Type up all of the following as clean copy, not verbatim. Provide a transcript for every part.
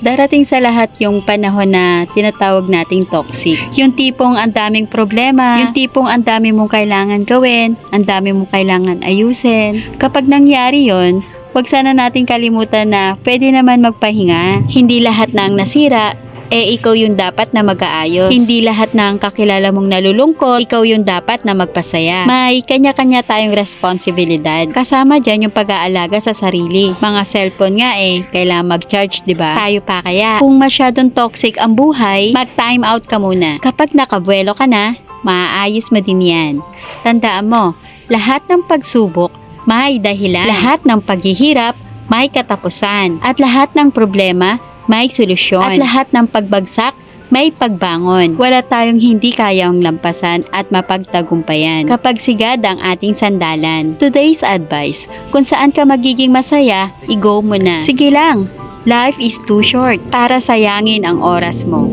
Darating sa lahat yung panahon na tinatawag nating toxic. Yung tipong ang daming problema, yung tipong ang dami mong kailangan gawin, ang dami mong kailangan ayusin. Kapag nangyari yon, huwag sana natin kalimutan na pwede naman magpahinga. Hindi lahat na ang nasira, ikaw yung dapat na mag-aayos. Hindi lahat ng kakilala mong nalulungkot, ikaw yung dapat na magpasaya. May kanya-kanya tayong responsibilidad. Kasama dyan yung pag-aalaga sa sarili. Mga cellphone nga kailangan mag-charge, diba? Tayo pa kaya. Kung masyadong toxic ang buhay, mag-time out ka muna. Kapag nakabuelo ka na, maaayos mo din yan. Tandaan mo, lahat ng pagsubok, may dahilan. Lahat ng paghihirap, may katapusan. At lahat ng problema, may solusyon. At lahat ng pagbagsak, may pagbangon. Wala tayong hindi kayang lampasan at mapagtagumpayan kapag sigad ang ating sandalan. Today's advice, kung saan ka magiging masaya, i-go mo na. Sige lang, life is too short para sayangin ang oras mo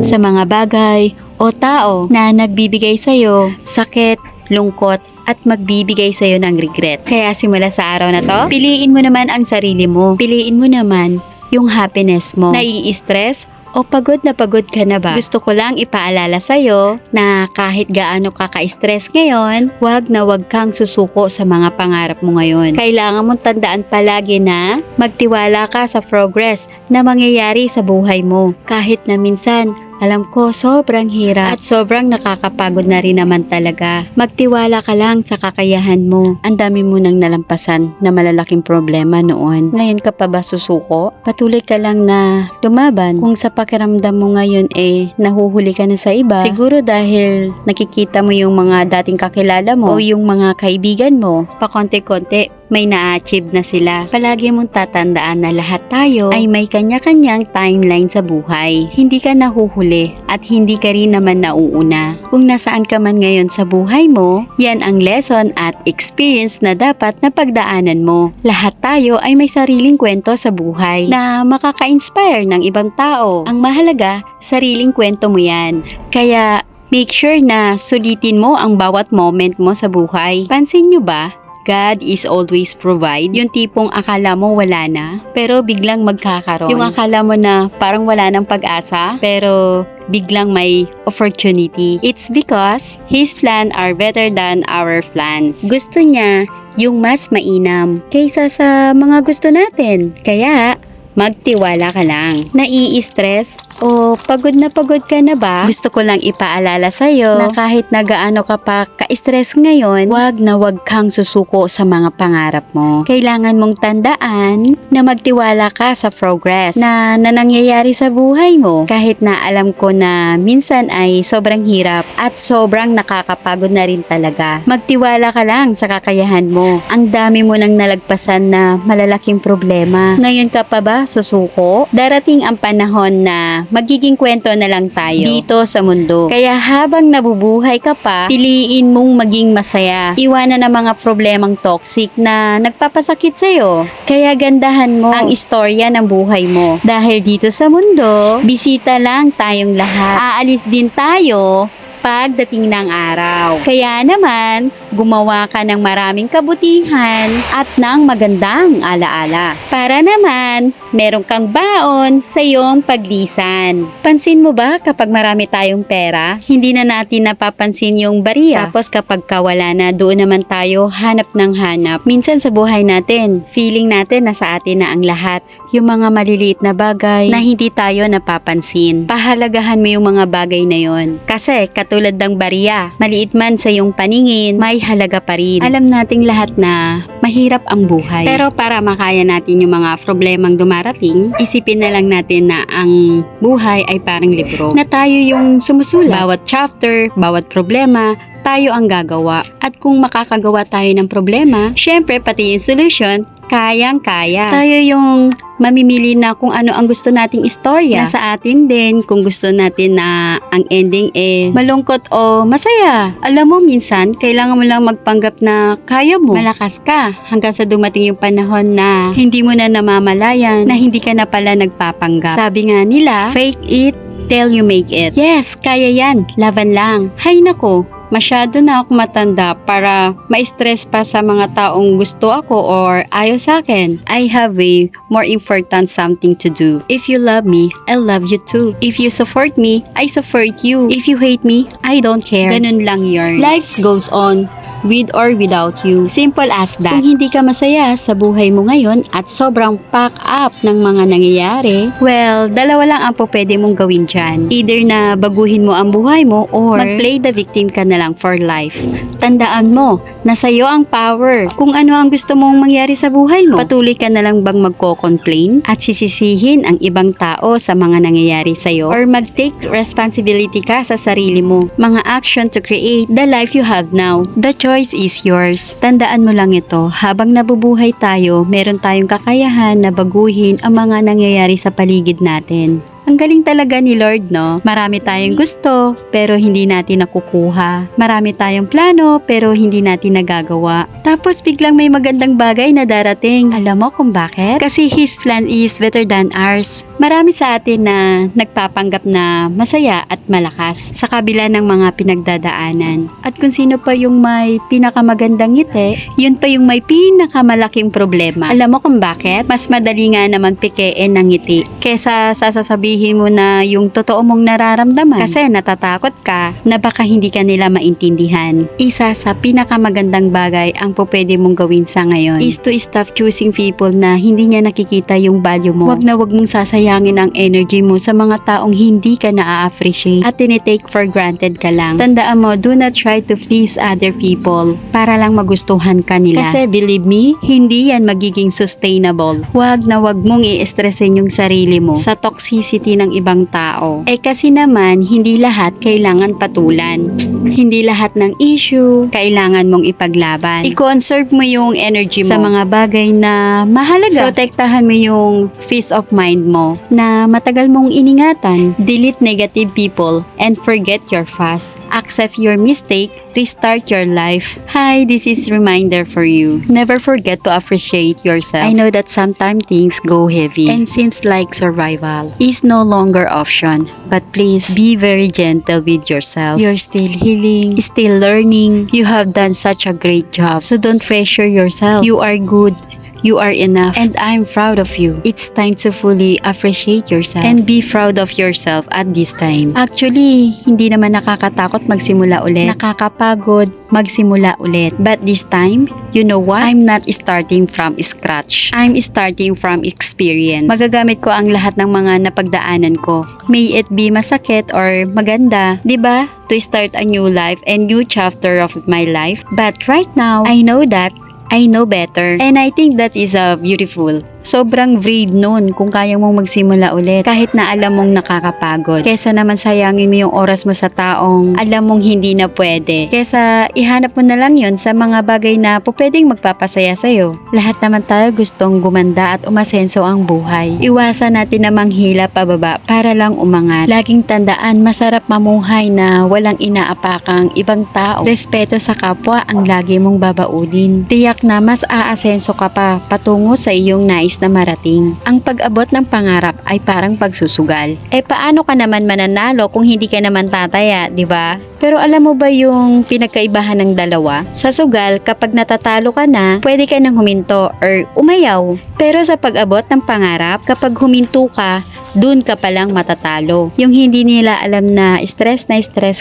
sa mga bagay o tao na nagbibigay sa'yo sakit, lungkot, at magbibigay sa'yo ng regret. Kaya simula sa araw na to, piliin mo naman ang sarili mo. Piliin mo naman yung happiness mo. Nai-stress o pagod na pagod ka na ba? Gusto ko lang ipaalala sa'yo na kahit gaano ka ka-stress ngayon, wag na wag kang susuko sa mga pangarap mo ngayon. Kailangan mong tandaan palagi na magtiwala ka sa progress na mangyayari sa buhay mo. Kahit na minsan, alam ko, sobrang hirap at sobrang nakakapagod na rin naman talaga. Magtiwala ka lang sa kakayahan mo. Ang dami mo nang nalampasan na malalaking problema noon. Ngayon ka pa ba susuko? Patuloy ka lang na lumaban. Kung sa pakiramdam mo ngayon nahuhuli ka na sa iba, siguro dahil nakikita mo yung mga dating kakilala mo o yung mga kaibigan mo, pakonti-konti may na-achieve na sila. Palagi mong tatandaan na lahat tayo ay may kanya-kanyang timeline sa buhay. Hindi ka nahuhuli at hindi ka rin naman nauuna. Kung nasaan ka man ngayon sa buhay mo, yan ang lesson at experience na dapat na pagdaanan mo. Lahat tayo ay may sariling kwento sa buhay na makaka-inspire ng ibang tao. Ang mahalaga, sariling kwento mo yan. Kaya make sure na sulitin mo ang bawat moment mo sa buhay. Pansin nyo ba? God is always provide. Yung tipong akala mo wala na, pero biglang magkakaroon. Yung akala mo na parang wala ng pag-asa, pero biglang may opportunity. It's because His plans are better than our plans. Gusto niya yung mas mainam kaysa sa mga gusto natin. Kaya, magtiwala ka lang. Nai-stress o pagod na pagod ka na ba? Gusto ko lang ipaalala sa'yo na kahit na gaano ka pa ka-stress ngayon, wag na wag kang susuko sa mga pangarap mo. Kailangan mong tandaan na magtiwala ka sa progress na nangyayari sa buhay mo. Kahit na alam ko na minsan ay sobrang hirap at sobrang nakakapagod na rin talaga. Magtiwala ka lang sa kakayahan mo. Ang dami mo nang nalagpasan na malalaking problema. Ngayon ka pa ba susuko? Darating ang panahon na magiging kwento na lang tayo dito sa mundo. Kaya habang nabubuhay ka pa, piliin mong maging masaya. Iwanan ang mga problemang toxic na nagpapasakit sa'yo. Kaya gandahan mo ang istorya ng buhay mo. Dahil dito sa mundo, bisita lang tayong lahat. Aalis din tayo pagdating ng araw. Kaya naman, gumawa ka ng maraming kabutihan at ng magandang alaala. Para naman, meron kang baon sa iyong paglisan. Pansin mo ba kapag marami tayong pera, hindi na natin napapansin yung bariya. Tapos kapag kawala na, doon naman tayo hanap ng hanap. Minsan sa buhay natin, feeling natin na sa atin na ang lahat. Yung mga maliliit na bagay na hindi tayo napapansin. Pahalagahan mo yung mga bagay na yon. Kasi katulad ng bariya, maliit man sa iyong paningin, may halaga pa rin. Alam nating lahat na mahirap ang buhay. Pero para makaya natin yung mga problemang dumarating, isipin na lang natin na ang buhay ay parang libro na tayo yung sumusulat. Bawat chapter, bawat problema, tayo ang gagawa. At kung makakagawa tayo ng problema, syempre pati yung solution, kayang-kaya. Tayo yung mamimili na kung ano ang gusto nating istorya. Nasa atin din kung gusto natin na ang ending malungkot o masaya. Alam mo, minsan, kailangan mo lang magpanggap na kaya mo. Malakas ka hanggang sa dumating yung panahon na hindi mo na namamalayan na hindi ka na pala nagpapanggap. Sabi nga nila, fake it till you make it. Yes, kaya yan. Laban lang. Hay nako. Masyado na ako matanda para ma-stress pa sa mga taong gusto ako or ayaw sa akin. I have a more important something to do. If you love me, I love you too. If you support me, I support you. If you hate me, I don't care. Ganun lang yarn. Life goes on. With or without you. Simple as that. Kung hindi ka masaya sa buhay mo ngayon at sobrang pack up ng mga nangyayari, well, dalawa lang ang pwede mong gawin dyan. Either na baguhin mo ang buhay mo or mag-play the victim ka na lang for life. Tandaan mo, nasa iyo ang power. Kung ano ang gusto mong mangyari sa buhay mo, patuloy ka na lang bang magko-complain at sisisihin ang ibang tao sa mga nangyayari sa iyo or mag-take responsibility ka sa sarili mo. Mga action to create the life you have now. The choice is yours. Tandaan mo lang ito, habang nabubuhay tayo, meron tayong kakayahan na baguhin ang mga nangyayari sa paligid natin. Ang galing talaga ni Lord, no? Marami tayong gusto, pero hindi natin nakukuha. Marami tayong plano, pero hindi natin nagagawa. Tapos biglang may magandang bagay na darating. Alam mo kung bakit? Kasi His plan is better than ours. Marami sa atin na nagpapanggap na masaya at malakas sa kabila ng mga pinagdadaanan. At kung sino pa yung may pinakamagandang ngiti, yun pa yung may pinakamalaking problema. Alam mo kung bakit? Mas madali nga naman pikein ng ngiti kesa sasabihin mo na yung totoo mong nararamdaman kasi natatakot ka na baka hindi ka nila maintindihan. Isa sa pinakamagandang bagay ang pwede mong gawin sa ngayon is to stop choosing people na hindi niya nakikita yung value mo. Wag na wag mong sasayangin ang energy mo sa mga taong hindi ka na-appreciate at tinitake for granted ka lang. Tandaan mo, do not try to please other people para lang magustuhan ka nila. Kasi believe me, hindi yan magiging sustainable. Wag na wag mong i-stressin yung sarili mo sa toxicity ng ibang tao. Kasi naman, hindi lahat kailangan patulan. Hindi lahat ng issue kailangan mong ipaglaban. I-conserve mo yung energy mo sa mga bagay na mahalaga. Protektahan mo yung peace of mind mo na matagal mong iningatan. Delete negative people and forget your past. Accept your mistake. Restart your life. Hi, this is reminder for you. Never forget to appreciate yourself. I know that sometimes things go heavy and seems like survival is no longer option. But please be very gentle with yourself. You're still healing, still learning. You have done such a great job. So don't pressure yourself. You are good. You are enough and I'm proud of you. It's time to fully appreciate yourself and be proud of yourself at this time. Actually, hindi naman nakakatakot magsimula ulit. Nakakapagod magsimula ulit. But this time, you know what? I'm not starting from scratch. I'm starting from experience. Magagamit ko ang lahat ng mga napagdaanan ko. May it be masakit or maganda, 'di ba? To start a new life and new chapter of my life. But right now, I know that I know better. And I think that is beautiful. Sobrang brave nun kung kaya mong magsimula ulit kahit na alam mong nakakapagod. Kesa naman sayangin mo yung oras mo sa taong alam mong hindi na pwede. Kesa ihanap mo na lang yun sa mga bagay na pwedeng magpapasaya sa'yo. Lahat naman tayo gustong gumanda at umasenso ang buhay. Iwasan natin na manghila pababa para lang umangat. Laging tandaan, masarap mamuhay na walang inaapakang ibang tao. Respeto sa kapwa ang lagi mong babaudin. Tiyak na mas aasenso ka pa patungo sa iyong nais na marating. Ang pag-abot ng pangarap ay parang pagsusugal. Paano ka naman mananalo kung hindi ka naman tataya, di ba? Pero alam mo ba yung pinagkaibahan ng dalawa? Sa sugal, kapag natatalo ka na, pwede ka nang huminto or umayaw. Pero sa pag-abot ng pangarap, kapag huminto ka, dun ka palang matatalo. Yung hindi nila alam na stress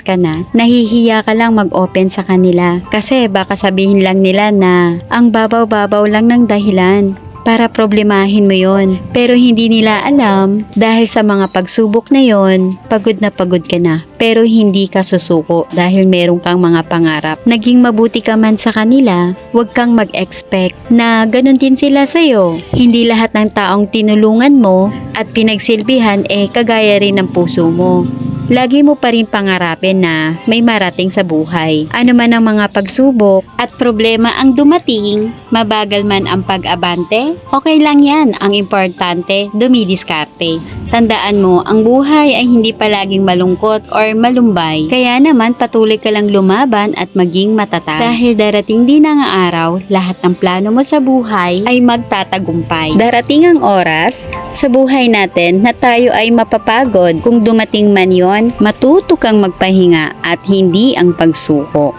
ka na, nahihiya ka lang mag-open sa kanila. Kasi baka sabihin lang nila na ang babaw-babaw lang ng dahilan para problemahin mo yon. Pero hindi nila alam, dahil sa mga pagsubok na yon, pagod ka na. Pero hindi ka susuko dahil meron kang mga pangarap. Naging mabuti ka man sa kanila, huwag kang mag-expect na ganun din sila sa'yo. Hindi lahat ng taong tinulungan mo at pinagsilbihan kagaya rin ng puso mo. Lagi mo pa rin pangarapin na may marating sa buhay. Ano man ang mga pagsubok at problema ang dumating, mabagal man ang pag-abante, okay lang yan. Ang importante, dumidiskarte. Tandaan mo, ang buhay ay hindi palaging malungkot or malumbay. Kaya naman patuloy ka lang lumaban at maging matatag. Dahil darating din ang araw, lahat ng plano mo sa buhay ay magtatagumpay. Darating ang oras sa buhay natin na tayo ay mapapagod. Kung dumating man yon, matuto kang magpahinga at hindi ang pagsuko.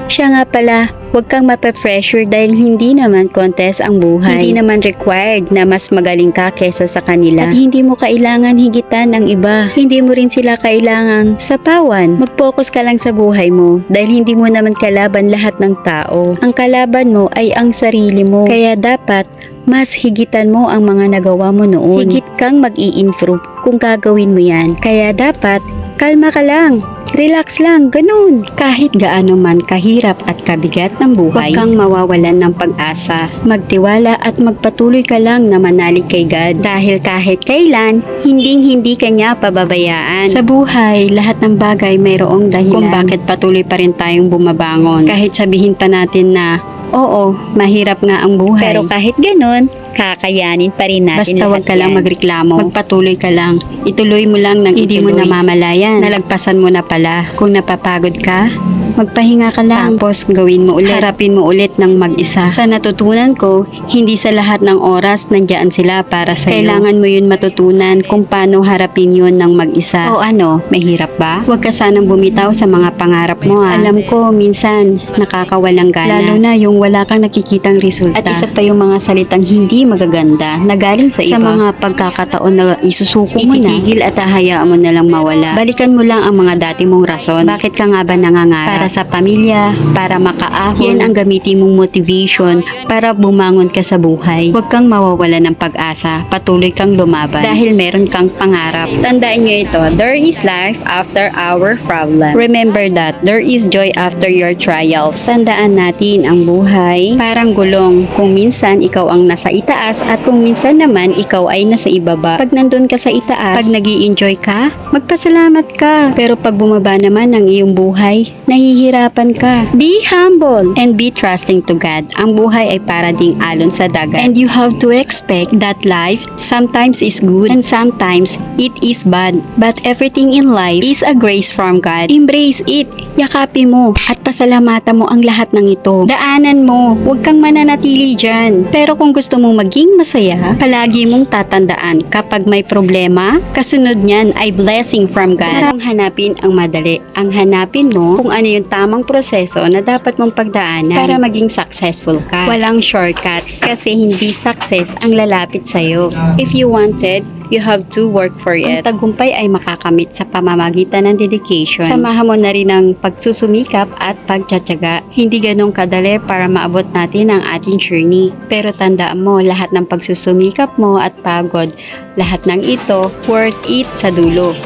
Siya nga pala, huwag kang mape-pressure dahil hindi naman contest ang buhay. Hindi naman required na mas magaling ka kesa sa kanila. At hindi mo kailangan higitan ang iba. Hindi mo rin sila kailangan sapawan. Mag-focus ka lang sa buhay mo dahil hindi mo naman kalaban lahat ng tao. Ang kalaban mo ay ang sarili mo. Kaya dapat mas higitan mo ang mga nagawa mo noon. Higit kang mag-i-improve kung gagawin mo yan. Kaya dapat, kalma ka lang. Relax lang, ganun. Kahit gaano man kahirap at kabigat ng buhay, huwag kang mawawalan ng pag-asa. Magtiwala at magpatuloy ka lang na manalig kay God. Dahil kahit kailan, hindi ka niya pababayaan. Sa buhay, lahat ng bagay mayroong dahilan kung bakit patuloy pa rin tayong bumabangon. Kahit sabihin pa natin na, oo, mahirap nga ang buhay. Pero kahit ganun, kakayanin pa rin natin. Basta wag ka lang magreklamo. Magpatuloy ka lang. Ituloy mo lang nang hindi mo namamalayan. Nalagpasan mo na pala. Kung napapagod ka, magpahinga ka lang. Tapos gawin mo ulit. Harapin mo ulit ng mag-isa. Sa natutunan ko, hindi sa lahat ng oras nandiyan sila para sa'yo. Kailangan mo yun matutunan kung paano harapin yun ng mag-isa. O ano, mahirap ba? Huwag ka sanang bumitaw sa mga pangarap mo ha. Alam ko, minsan nakakawalang gana. Lalo na yung wala kang nakikitang resulta. At isa pa yung mga salitang hindi magaganda na galing sa iba. Sa mga pagkakataon na isusuko mo na, itigil at hahayaan mo na lang mawala. Balikan mo lang ang mga dati mong rason. Bakit ka nga ba nangangarap? Para sa pamilya, para makaahon. Yan ang gamitin mong motivation para bumangon ka sa buhay. Huwag kang mawawala ng pag-asa. Patuloy kang lumaban. Dahil meron kang pangarap. Tandaan nyo ito, there is life after our problem. Remember that, there is joy after your trials. Tandaan natin ang buhay parang gulong. Kung minsan ikaw ang nasa itaas at kung minsan naman ikaw ay nasa ibaba. Pag nandun ka sa itaas, pag nag-i-enjoy ka, magpasalamat ka. Pero pag bumaba naman ang iyong buhay, nahihirapan ka. Be humble and be trusting to God. Ang buhay ay para ding alon sa dagat. And you have to expect that life sometimes is good and sometimes it is bad. But everything in life is a grace from God. Embrace it. Yakapin mo at pasalamatan mo ang lahat ng ito. Daanan mo. Huwag kang mananatili dyan. Pero kung gusto mong maging masaya, palagi mong tatandaan kapag may problema, kasunod niyan ay blessing from God. Parang hanapin ang madali. Ang hanapin mo kung ano yung tamang proseso na dapat mong pagdaanan para maging successful ka. Walang shortcut kasi hindi success ang lalapit sa'yo. If you wanted, you have to work for it. Ang tagumpay ay makakamit sa pamamagitan ng dedication. Samahan mo na rin ang pagsusumikap at pagtsatsaga. Hindi ganong kadali para maabot natin ang ating journey. Pero tandaan mo, lahat ng pagsusumikap mo at pagod, lahat ng ito, worth it sa dulo.